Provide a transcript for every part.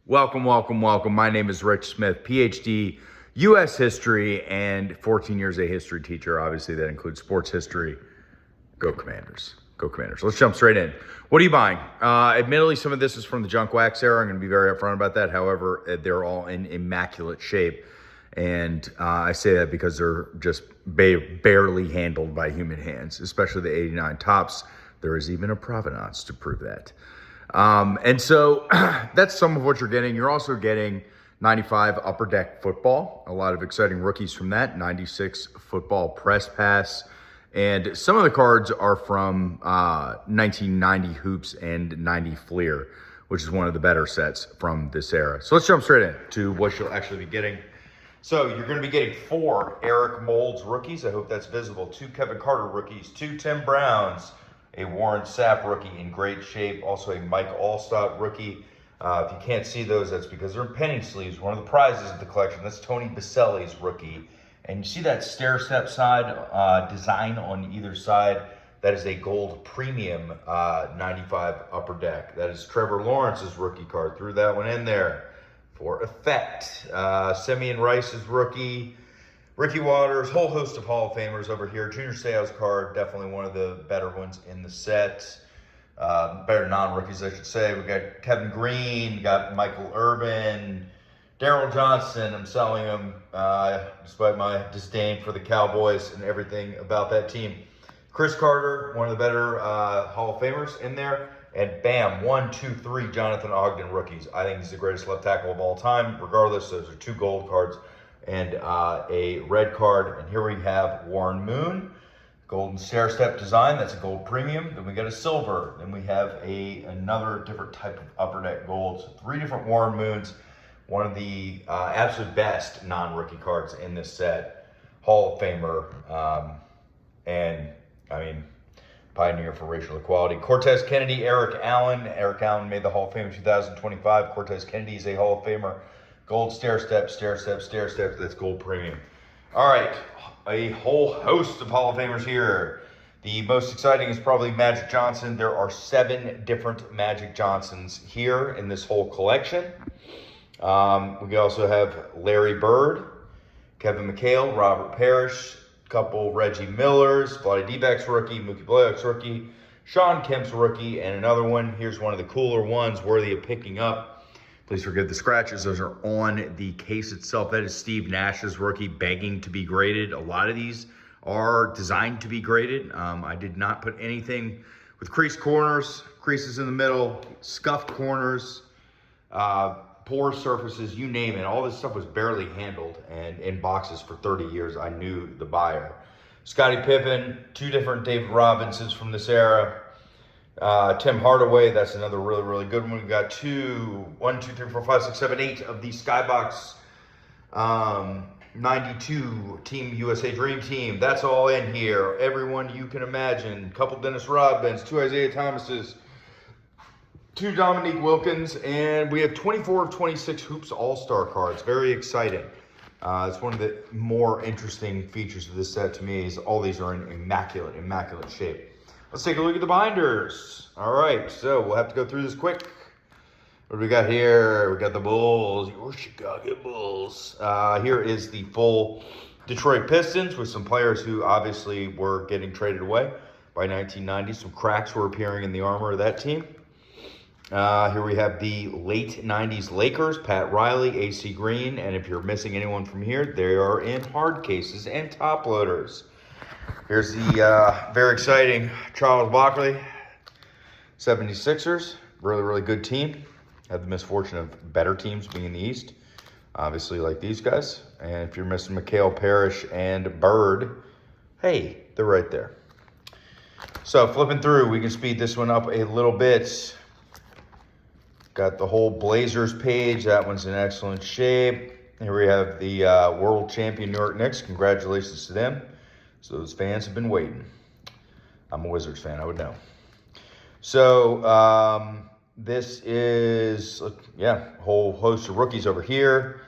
Welcome, welcome, welcome. My name is Rich Smith, PhD, U.S. history, and 14 years a history teacher. Obviously, that includes sports history. Go Commanders. Go Commanders. Let's jump straight in. What are you buying? Admittedly, some of this is from the junk wax era. I'm going to be very upfront about that. However, they're all in immaculate shape. And I say that because they're just barely handled by human hands, especially the 89 tops. There is even a provenance to prove that. And so that's some of what you're getting. You're also getting 95 Upper Deck football, a lot of exciting rookies from that, 96 football press pass. And some of the cards are from 1990 hoops and 90 Fleer, which is one of the better sets from this era. So let's jump straight in to what you'll actually be getting. So you're going to be getting 4 Eric Moulds rookies. I hope that's visible. 2 Kevin Carter rookies, 2 Tim Browns, a Warren Sapp rookie in great shape, also a Mike Allstott rookie. If you can't see those, that's because they're in penny sleeves. One of the prizes of the collection, that's Tony Baselli's rookie. And you see that stair-step side design on either side? That is a gold premium 95 Upper Deck. That is Trevor Lawrence's rookie card. Threw that one in there for effect. Simeon Rice's rookie. Ricky Watters, whole host of Hall of Famers over here. Junior Seau's card, definitely one of the better ones in the set. Better non-rookies, I should say. We got Kevin Green, got Michael Irvin, Daryl Johnson. I'm selling him despite my disdain for the Cowboys and everything about that team. Chris Carter, one of the better Hall of Famers in there. And bam, 1, 2, 3 Jonathan Ogden rookies. I think he's the greatest left tackle of all time. Regardless, those are 2 gold cards and a red card. And here we have Warren Moon, golden stair-step design. That's a gold premium. Then we got a silver. Then we have another different type of Upper Deck gold. So 3 different Warren Moons. One of the absolute best non-rookie cards in this set. Hall of Famer. And, I mean, pioneer for racial equality. Cortez Kennedy, Eric Allen. Eric Allen made the Hall of Fame in 2025. Cortez Kennedy is a Hall of Famer. Gold stair-step, stair-step, stair-step. That's gold premium. All right, a whole host of Hall of Famers here. The most exciting is probably Magic Johnson. There are 7 different Magic Johnsons here in this whole collection. We also have Larry Bird, Kevin McHale, Robert Parrish, a couple Reggie Millers, Vlade Divac's rookie, Mookie Blaylock's rookie, Sean Kemp's rookie, and another one. Here's one of the cooler ones worthy of picking up. Please forgive the scratches. Those are on the case itself. That is Steve Nash's rookie begging to be graded. A lot of these are designed to be graded. I did not put anything with creased corners, creases in the middle, scuffed corners, poor surfaces, you name it. All this stuff was barely handled and in boxes for 30 years. I knew the buyer. Scottie Pippen, 2 different David Robinsons from this era. Tim Hardaway, that's another really, really good one. We've got 1, 2, 3, 4, 5, 6, 7, 8 of the Skybox 92 Team USA Dream Team. That's all in here. Everyone you can imagine. Couple Dennis Rodmans, 2 Isaiah Thomases, 2 Dominique Wilkins, and we have 24 of 26 Hoops All-Star cards. Very exciting. It's one of the more interesting features of this set to me is all these are in immaculate shape. Let's take a look at the binders. All right, so we'll have to go through this quick. What do we got here? We got the Bulls, your Chicago Bulls. Here is the full Detroit Pistons with some players who obviously were getting traded away by 1990. Some cracks were appearing in the armor of that team. Here we have the late 90s Lakers, Pat Riley, AC Green, and if you're missing anyone from here, they are in hard cases and top loaders. Here's the very exciting Charles Barkley, 76ers. Really, really good team. Had the misfortune of better teams being in the East, obviously like these guys. And if you're missing McHale, Parrish, and Bird, hey, they're right there. So flipping through, we can speed this one up a little bit. Got the whole Blazers page. That one's in excellent shape. Here we have the world champion New York Knicks. Congratulations to them. So those fans have been waiting. I'm a Wizards fan, I would know. So this is, a whole host of rookies over here.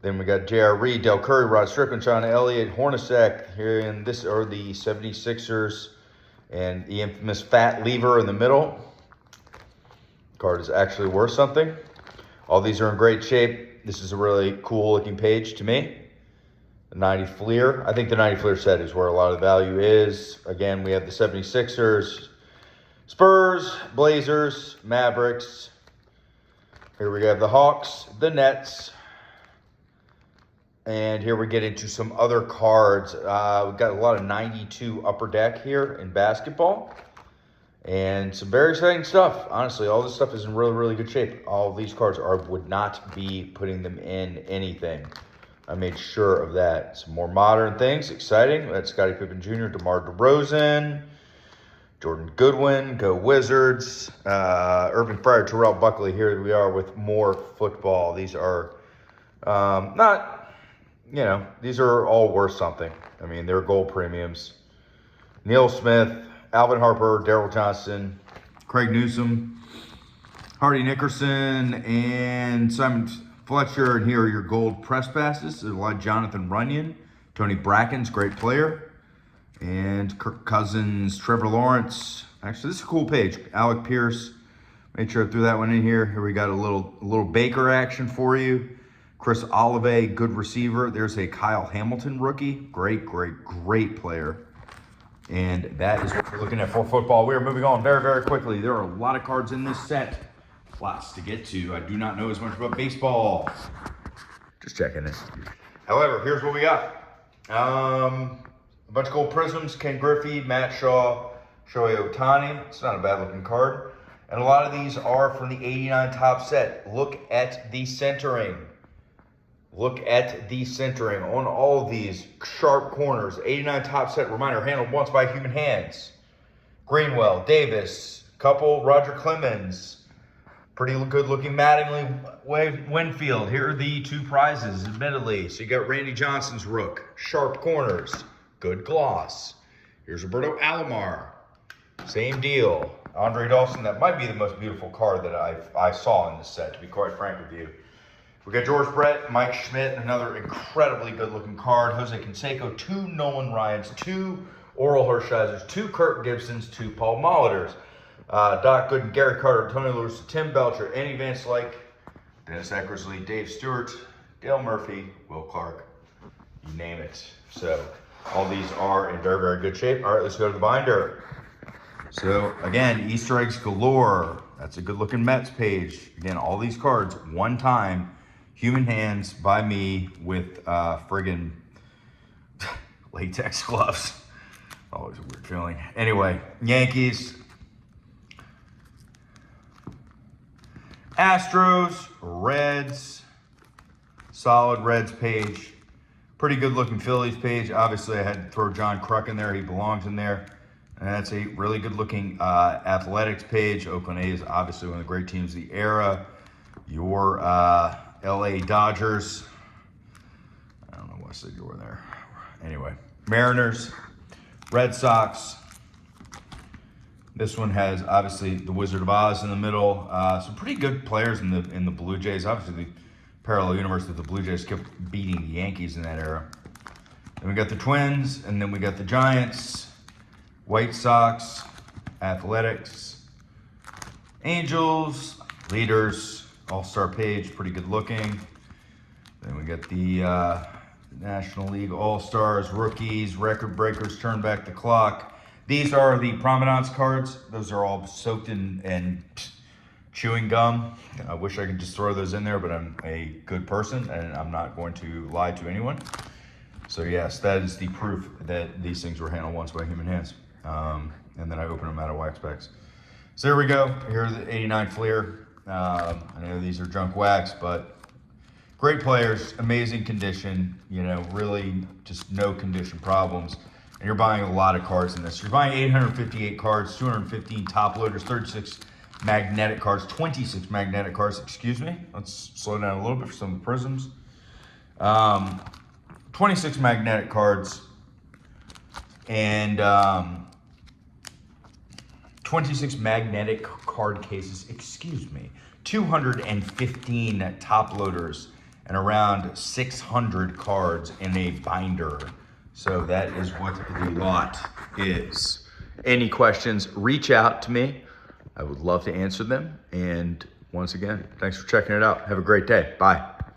Then we got J.R. Reed, Del Curry, Rod Strickland, Sean Elliott, Hornacek. Here in this are the 76ers and the infamous Fat Lever in the middle. Card is actually worth something. All these are in great shape. This is a really cool looking page to me. The 90 Fleer. I think the 90 Fleer set is where a lot of the value is. Again, we have the 76ers, Spurs, Blazers, Mavericks. Here we have the Hawks, the Nets. And here we get into some other cards. We've got a lot of 92 Upper Deck here in basketball. And some very exciting stuff. Honestly, all this stuff is in really, really good shape. All of these cards would not be putting them in anything. I made sure of that. Some more modern things, exciting. That's Scottie Pippen Jr., DeMar DeRozan, Jordan Goodwin, go Wizards, Urban Fryer, Terrell Buckley. Here we are with more football. These are these are all worth something. I mean, they're gold premiums. Neil Smith, Alvin Harper, Daryl Johnston, Craig Newsom, Hardy Nickerson, and Simon Fletcher. And here are your gold press passes. There's a lot of Jonathan Runyon, Tony Bracken's great player, and Kirk Cousins, Trevor Lawrence. Actually, this is a cool page. Alec Pierce. Make sure I threw that one in here. Here we got a little Baker action for you. Chris Olave, good receiver. There's a Kyle Hamilton rookie. Great player. And that is what we're looking at for football. We are moving on very, very quickly. There are a lot of cards in this set. Lots to get to. I do not know as much about baseball. Just checking it. However, here's what we got. A bunch of gold prisms. Ken Griffey, Matt Shaw, Shohei Ohtani. It's not a bad looking card. And a lot of these are from the 89 top set. Look at the centering. Look at the centering on all of these sharp corners. 89 top set, reminder, handled once by human hands. Greenwell, Davis, couple, Roger Clemens. Pretty good looking Mattingly, Winfield. Here are the two prizes, admittedly. So you got Randy Johnson's rook, sharp corners, good gloss. Here's Roberto Alomar, same deal. Andre Dawson, that might be the most beautiful card that I saw in this set, to be quite frank with you. We got George Brett, Mike Schmidt, another incredibly good-looking card. Jose Canseco, 2 Nolan Ryans, 2 Oral Hershiser's, 2 Kirk Gibsons, 2 Paul Molitors. Doc Gooden, Gary Carter, Tony Lewis, Tim Belcher, Andy Van Slyke, Dennis Eckersley, Dave Stewart, Dale Murphy, Will Clark, you name it. So all these are in very, very good shape. All right, let's go to the binder. So again, Easter eggs galore. That's a good-looking Mets page. Again, all these cards, one time, human hands by me with friggin' latex gloves. Always a weird feeling. Anyway, Yankees, Astros, Reds, solid Reds page. Pretty good looking Phillies page. Obviously, I had to throw John Kruk in there. He belongs in there. And that's a really good looking athletics page. Oakland A's, obviously one of the great teams of the era. Your LA Dodgers. I don't know why I said you were there. Anyway, Mariners, Red Sox. This one has obviously the Wizard of Oz in the middle. Some pretty good players in the Blue Jays. Obviously, the parallel universe that the Blue Jays kept beating the Yankees in that era. Then we got the Twins, and then we got the Giants, White Sox, Athletics, Angels, Leaders. All-Star page, pretty good looking. Then we got the National League All-Stars, rookies, record breakers, turn back the clock. These are the provenance cards. Those are all soaked in chewing gum. I wish I could just throw those in there, but I'm a good person and I'm not going to lie to anyone. So yes, that is the proof that these things were handled once by human hands. And then I open them out of wax packs. So there we go. Here are the 89 Fleer. I know these are junk wax, but great players, amazing condition, really just no condition problems. And you're buying a lot of cards in this. You're buying 858 cards, 215 top loaders, 36 magnetic cards, 26 magnetic cards, excuse me. Let's slow down a little bit for some of the prisms. 26 magnetic cards and 26 magnetic card cases, 215 top loaders, and around 600 cards in a binder. So that is what the lot is. Any questions, reach out to me. I would love to answer them. And once again, thanks for checking it out. Have a great day. Bye.